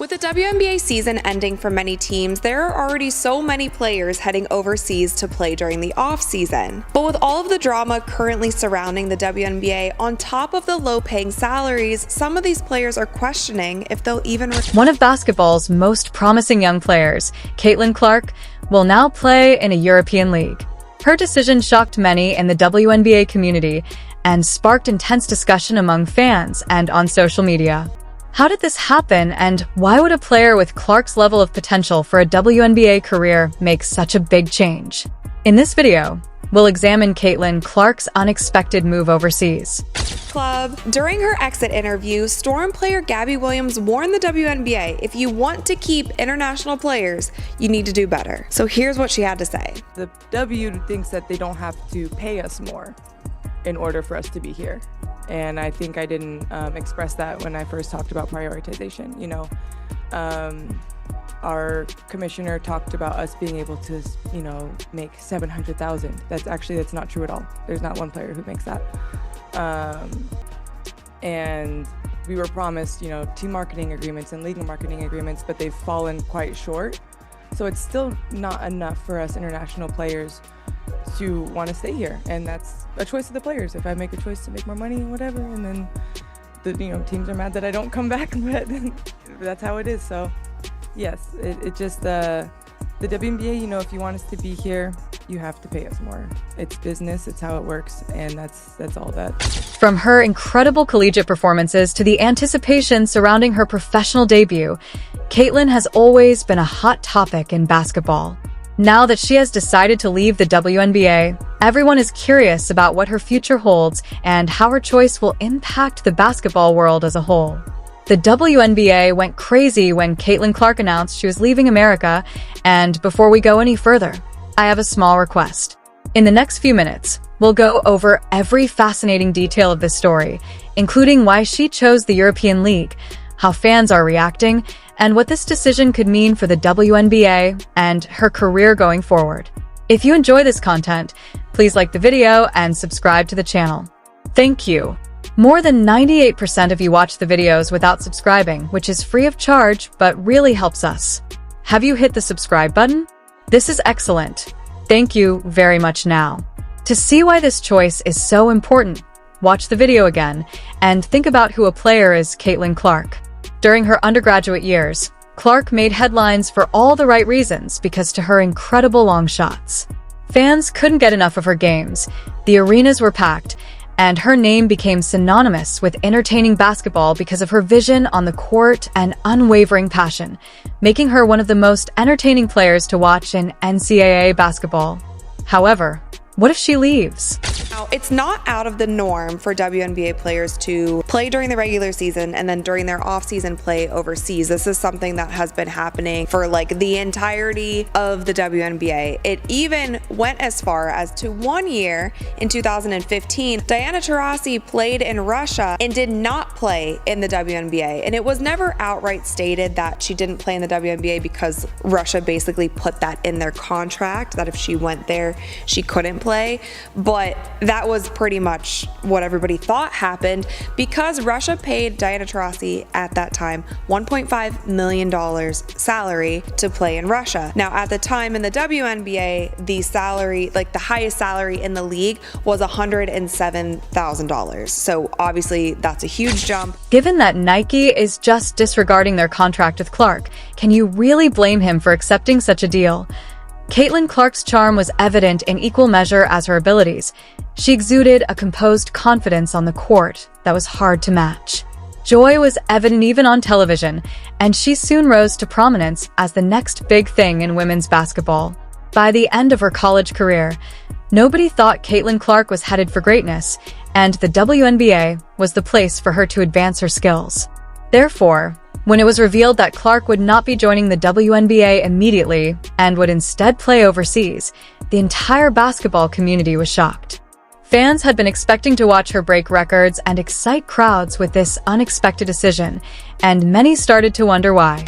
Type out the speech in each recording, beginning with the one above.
With the WNBA season ending for many teams, there are already so many players heading overseas to play during the off-season. But with all of the drama currently surrounding the WNBA, on top of the low-paying salaries, some of these players are questioning if they'll even One of basketball's most promising young players, Caitlin Clark, will now play in a European league. Her decision shocked many in the WNBA community and sparked intense discussion among fans and on social media. How did this happen, and why would a player with Clark's level of potential for a WNBA career make such a big change? In this video, we'll examine Caitlin Clark's unexpected move overseas. Club. During her exit interview, Storm player Gabby Williams warned the WNBA, if you want to keep international players, you need to do better. So here's what she had to say. The W thinks that they don't have to pay us more in order for us to be here. And I think I didn't express that when I first talked about prioritization. You know, our commissioner talked about us being able to, you know, make 700,000. That's not true at all. There's not one player who makes that. And we were promised, you know, team marketing agreements and league marketing agreements, but they've fallen quite short. So it's still not enough for us international players to want to stay here, and that's a choice of the players. If I make a choice to make more money and whatever, and then the teams are mad that I don't come back, but that's how it is. So yes, it just the WNBA, you know, if you want us to be here, you have to pay us more. It's business, it's how it works, and that's all that. From her incredible collegiate performances to the anticipation surrounding her professional debut, Caitlin has always been a hot topic in basketball. Now that she has decided to leave the WNBA, everyone is curious about what her future holds and how her choice will impact the basketball world as a whole. The WNBA went crazy when Caitlin Clark announced she was leaving America, and before we go any further, I have a small request. In the next few minutes, we'll go over every fascinating detail of this story, including why she chose the European League, how fans are reacting, and what this decision could mean for the WNBA and her career going forward. If you enjoy this content, please like the video and subscribe to the channel. Thank you. More than 98% of you watch the videos without subscribing, which is free of charge but really helps us. Have you hit the subscribe button? This is excellent. Thank you very much now. To see why this choice is so important, watch the video again and think about who a player is Caitlin Clark. During her undergraduate years, Clark made headlines for all the right reasons because to her incredible long shots. Fans couldn't get enough of her games, the arenas were packed, and her name became synonymous with entertaining basketball because of her vision on the court and unwavering passion, making her one of the most entertaining players to watch in NCAA basketball. However, what if she leaves? Now, it's not out of the norm for WNBA players to play during the regular season and then during their off-season play overseas. This is something that has been happening for like the entirety of the WNBA. It even went as far as to 1 year in 2015, Diana Taurasi played in Russia and did not play in the WNBA. And it was never outright stated that she didn't play in the WNBA because Russia basically put that in their contract, that if she went there, she couldn't play. But that was pretty much what everybody thought happened because Russia paid Diana Taurasi at that time $1.5 million salary to play in Russia. Now, at the time in the WNBA, the salary, like the highest salary in the league, was $107,000. So obviously that's a huge jump. Given that Nike is just disregarding their contract with Clark, can you really blame him for accepting such a deal? Caitlin Clark's charm was evident in equal measure as her abilities. She exuded a composed confidence on the court that was hard to match. Joy was evident even on television, and she soon rose to prominence as the next big thing in women's basketball. By the end of her college career, nobody thought Caitlin Clark was headed for greatness, and the WNBA was the place for her to advance her skills. Therefore, when it was revealed that Clark would not be joining the WNBA immediately and would instead play overseas, the entire basketball community was shocked. Fans had been expecting to watch her break records and excite crowds with this unexpected decision, and many started to wonder why.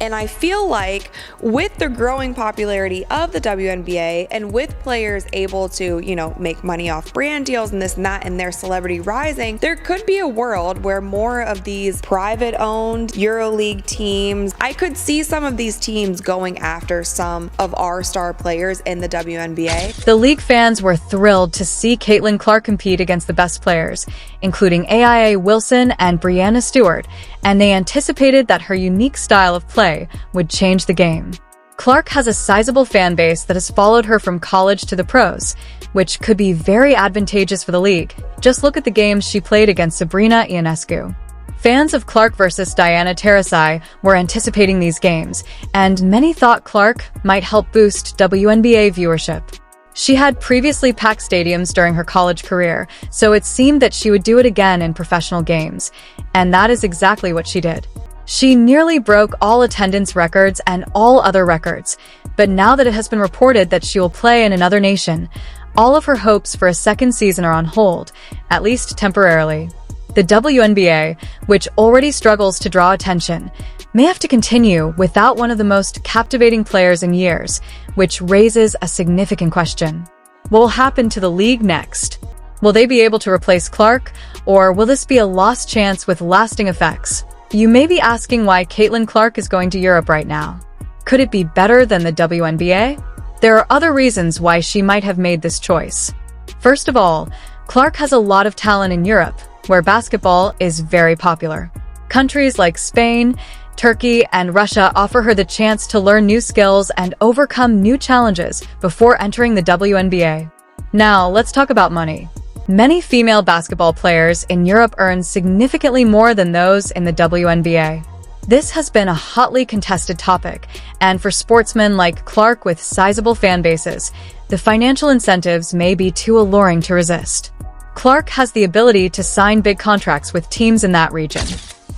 And I feel like with the growing popularity of the WNBA and with players able to, make money off brand deals and this and that and their celebrity rising, there could be a world where more of these private owned EuroLeague teams, I could see some of these teams going after some of our star players in the WNBA. The league fans were thrilled to see Caitlin Clark compete against the best players, including AIA Wilson and Brianna Stewart, and they anticipated that her unique style of play would change the game. Clark has a sizable fan base that has followed her from college to the pros, which could be very advantageous for the league. Just look at the games she played against Sabrina Ionescu. Fans of Clark versus Diana Taurasi were anticipating these games, and many thought Clark might help boost WNBA viewership. She had previously packed stadiums during her college career, so it seemed that she would do it again in professional games, and that is exactly what she did. She nearly broke all attendance records and all other records, but now that it has been reported that she will play in another nation, all of her hopes for a second season are on hold, at least temporarily. The WNBA, which already struggles to draw attention, may have to continue without one of the most captivating players in years, which raises a significant question. What will happen to the league next? Will they be able to replace Clark, or will this be a lost chance with lasting effects? You may be asking why Caitlin Clark is going to Europe right now. Could it be better than the WNBA? There are other reasons why she might have made this choice. First of all, Clark has a lot of talent in Europe, where basketball is very popular. Countries like Spain, Turkey, and Russia offer her the chance to learn new skills and overcome new challenges before entering the WNBA. Now, let's talk about money. Many female basketball players in Europe earn significantly more than those in the WNBA. This has been a hotly contested topic, and for sportsmen like Clark with sizable fan bases, the financial incentives may be too alluring to resist. Clark has the ability to sign big contracts with teams in that region.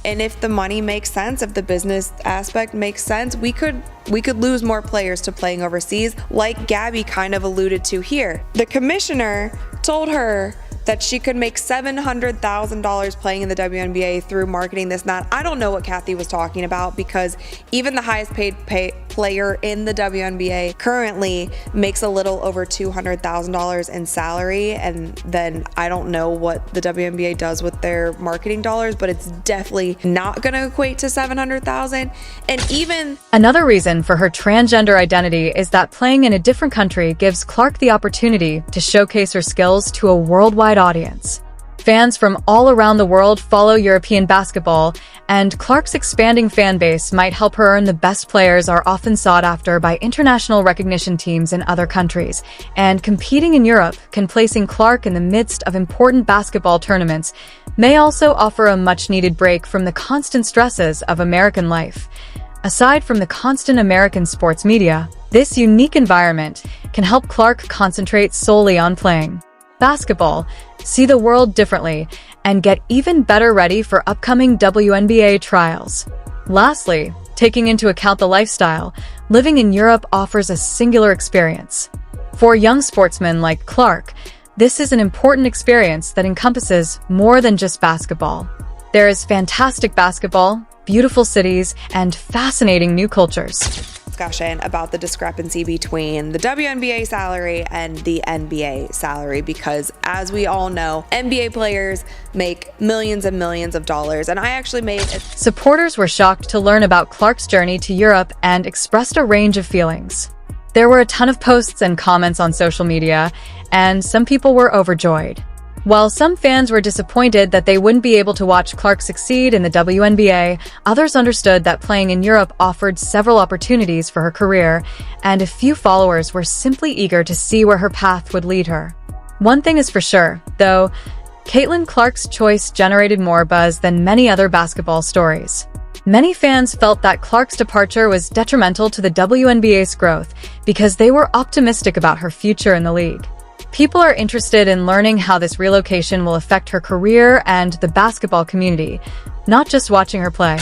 And if the money makes sense, if the business aspect makes sense, we could lose more players to playing overseas, like Gabby kind of alluded to here. The commissioner told her that she could make $700,000 playing in the WNBA through marketing this and that. I don't know what Kathy was talking about, because even the highest paid player in the WNBA currently makes a little over $200,000 in salary, and then I don't know what the WNBA does with their marketing dollars, but it's definitely not going to equate to $700,000. And even another reason for her transgender identity is that playing in a different country gives Clark the opportunity to showcase her skills to a worldwide audience. Fans from all around the world follow European basketball, and Clark's expanding fan base might help her earn. The best players are often sought after by international recognition teams in other countries, and competing in Europe, placing Clark in the midst of important basketball tournaments, may also offer a much-needed break from the constant stresses of American life. Aside from the constant American sports media, this unique environment can help Clark concentrate solely on playing basketball, see the world differently, and get even better ready for upcoming WNBA trials. Lastly, taking into account the lifestyle, living in Europe offers a singular experience. For young sportsmen like Clark, this is an important experience that encompasses more than just basketball. There is fantastic basketball, beautiful cities, and fascinating new cultures. Discussion about the discrepancy between the WNBA salary and the NBA salary, because as we all know, NBA players make millions and millions of dollars, and I actually made it. Supporters were shocked to learn about Clark's journey to Europe and expressed a range of feelings. There were a ton of posts and comments on social media, and some people were overjoyed. While some fans were disappointed that they wouldn't be able to watch Clark succeed in the WNBA, others understood that playing in Europe offered several opportunities for her career, and a few followers were simply eager to see where her path would lead her. One thing is for sure, though, Caitlin Clark's choice generated more buzz than many other basketball stories. Many fans felt that Clark's departure was detrimental to the WNBA's growth because they were optimistic about her future in the league. People are interested in learning how this relocation will affect her career and the basketball community, not just watching her play.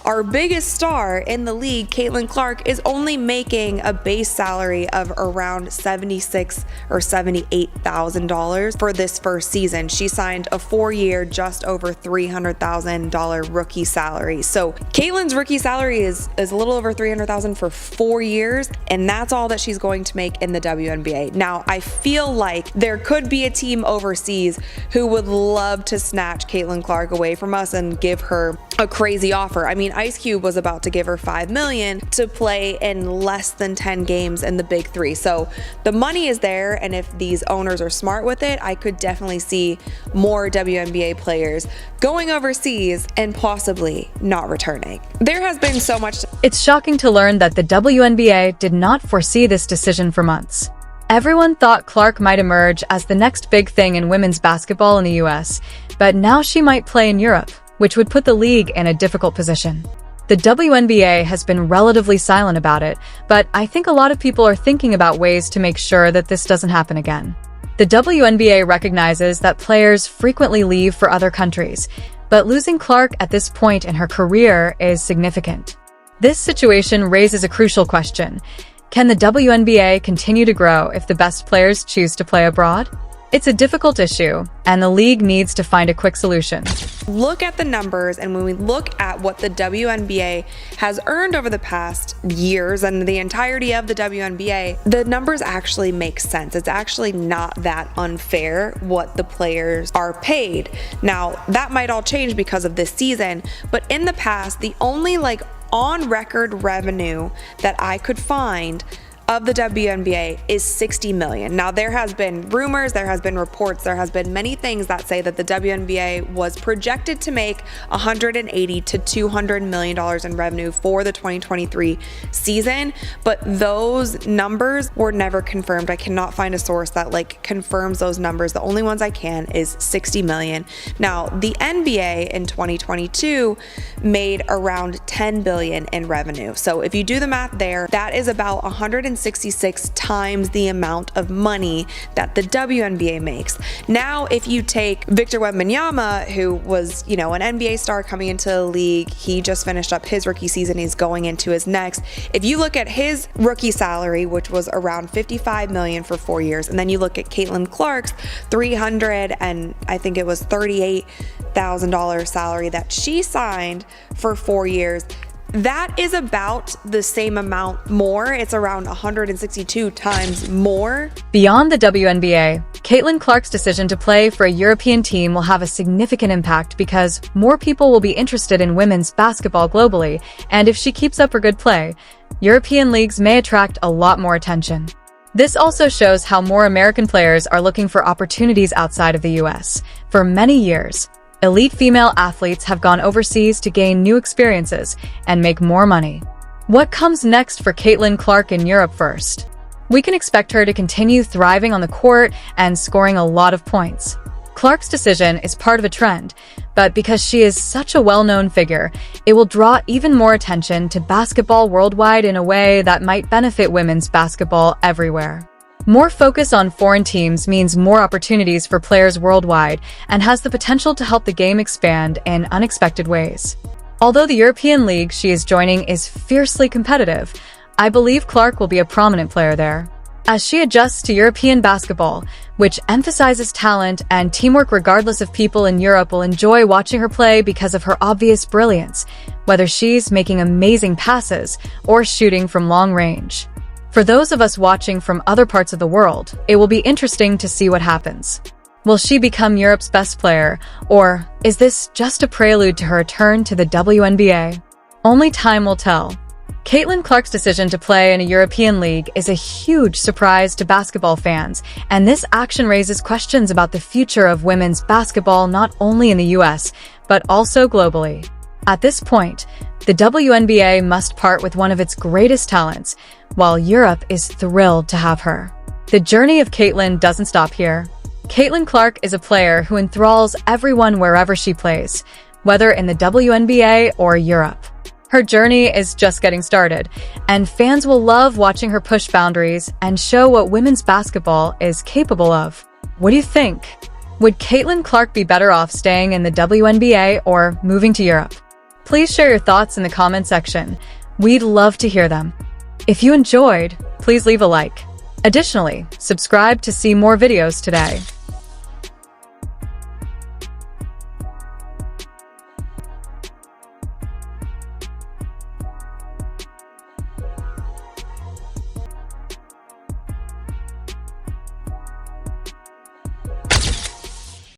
our biggest star in the league, Caitlin Clark, is only making a base salary of around $76,000 or $78,000 for this first season. She signed a 4-year, just over $300,000 rookie salary. So Caitlin's rookie salary is a little over $300,000 for 4 years, and that's all that she's going to make in the WNBA. Now, I feel like there could be a team overseas who would love to snatch Caitlin Clark away from us and give her a crazy offer. I mean, Ice Cube was about to give her $5 million to play in less than 10 games in the Big Three. So the money is there, and if these owners are smart with it, I could definitely see more WNBA players going overseas and possibly not returning. There has been so much. It's shocking to learn that the WNBA did not foresee this decision for months. Everyone thought Clark might emerge as the next big thing in women's basketball in the US, but now she might play in Europe, which would put the league in a difficult position. The WNBA has been relatively silent about it, but I think a lot of people are thinking about ways to make sure that this doesn't happen again. The WNBA recognizes that players frequently leave for other countries, but losing Clark at this point in her career is significant. This situation raises a crucial question. Can the WNBA continue to grow if the best players choose to play abroad? It's a difficult issue, and the league needs to find a quick solution. Look at the numbers, and when we look at what the WNBA has earned over the past years and the entirety of the WNBA, the numbers actually make sense. It's actually not that unfair what the players are paid. Now, that might all change because of this season, but in the past, the only on-record revenue that I could find of the WNBA is $60 million. Now, there has been rumors, there has been reports, there has been many things that say that the WNBA was projected to make $180 to $200 million in revenue for the 2023 season, but those numbers were never confirmed. I cannot find a source that confirms those numbers. The only ones I can is $60 million. Now, the NBA in 2022 made around $10 billion in revenue. So if you do the math there, that is about 166 times the amount of money that the WNBA makes. Now, if you take Victor Wembanyama, who was, an NBA star coming into the league, he just finished up his rookie season, he's going into his next. If you look at his rookie salary, which was around $55 million for 4 years, and then you look at Caitlin Clark's $300 and I think it was $38,000 salary that she signed for 4 years, that is about the same amount more. It's around 162 times more. Beyond the WNBA, Caitlin Clark's decision to play for a European team will have a significant impact because more people will be interested in women's basketball globally, and if she keeps up her good play, European leagues may attract a lot more attention. This also shows how more American players are looking for opportunities outside of the US. For many years, elite female athletes have gone overseas to gain new experiences and make more money. What comes next for Caitlin Clark in Europe first? We can expect her to continue thriving on the court and scoring a lot of points. Clark's decision is part of a trend, but because she is such a well-known figure, it will draw even more attention to basketball worldwide in a way that might benefit women's basketball everywhere. More focus on foreign teams means more opportunities for players worldwide and has the potential to help the game expand in unexpected ways. Although the European League she is joining is fiercely competitive, I believe Clark will be a prominent player there. As she adjusts to European basketball, which emphasizes talent and teamwork regardless of people in Europe will enjoy watching her play because of her obvious brilliance, whether she's making amazing passes or shooting from long range. For those of us watching from other parts of the world, it will be interesting to see what happens. Will she become Europe's best player, or is this just a prelude to her return to the WNBA? Only time will tell. Caitlin Clark's decision to play in a European league is a huge surprise to basketball fans, and this action raises questions about the future of women's basketball not only in the US, but also globally. At this point, the WNBA must part with one of its greatest talents, while Europe is thrilled to have her. The journey of Caitlin doesn't stop here. Caitlin Clark is a player who enthralls everyone wherever she plays, whether in the WNBA or Europe. Her journey is just getting started, and fans will love watching her push boundaries and show what women's basketball is capable of. What do you think? Would Caitlin Clark be better off staying in the WNBA or moving to Europe? Please share your thoughts in the comment section. We'd love to hear them. If you enjoyed, please leave a like. Additionally, subscribe to see more videos today.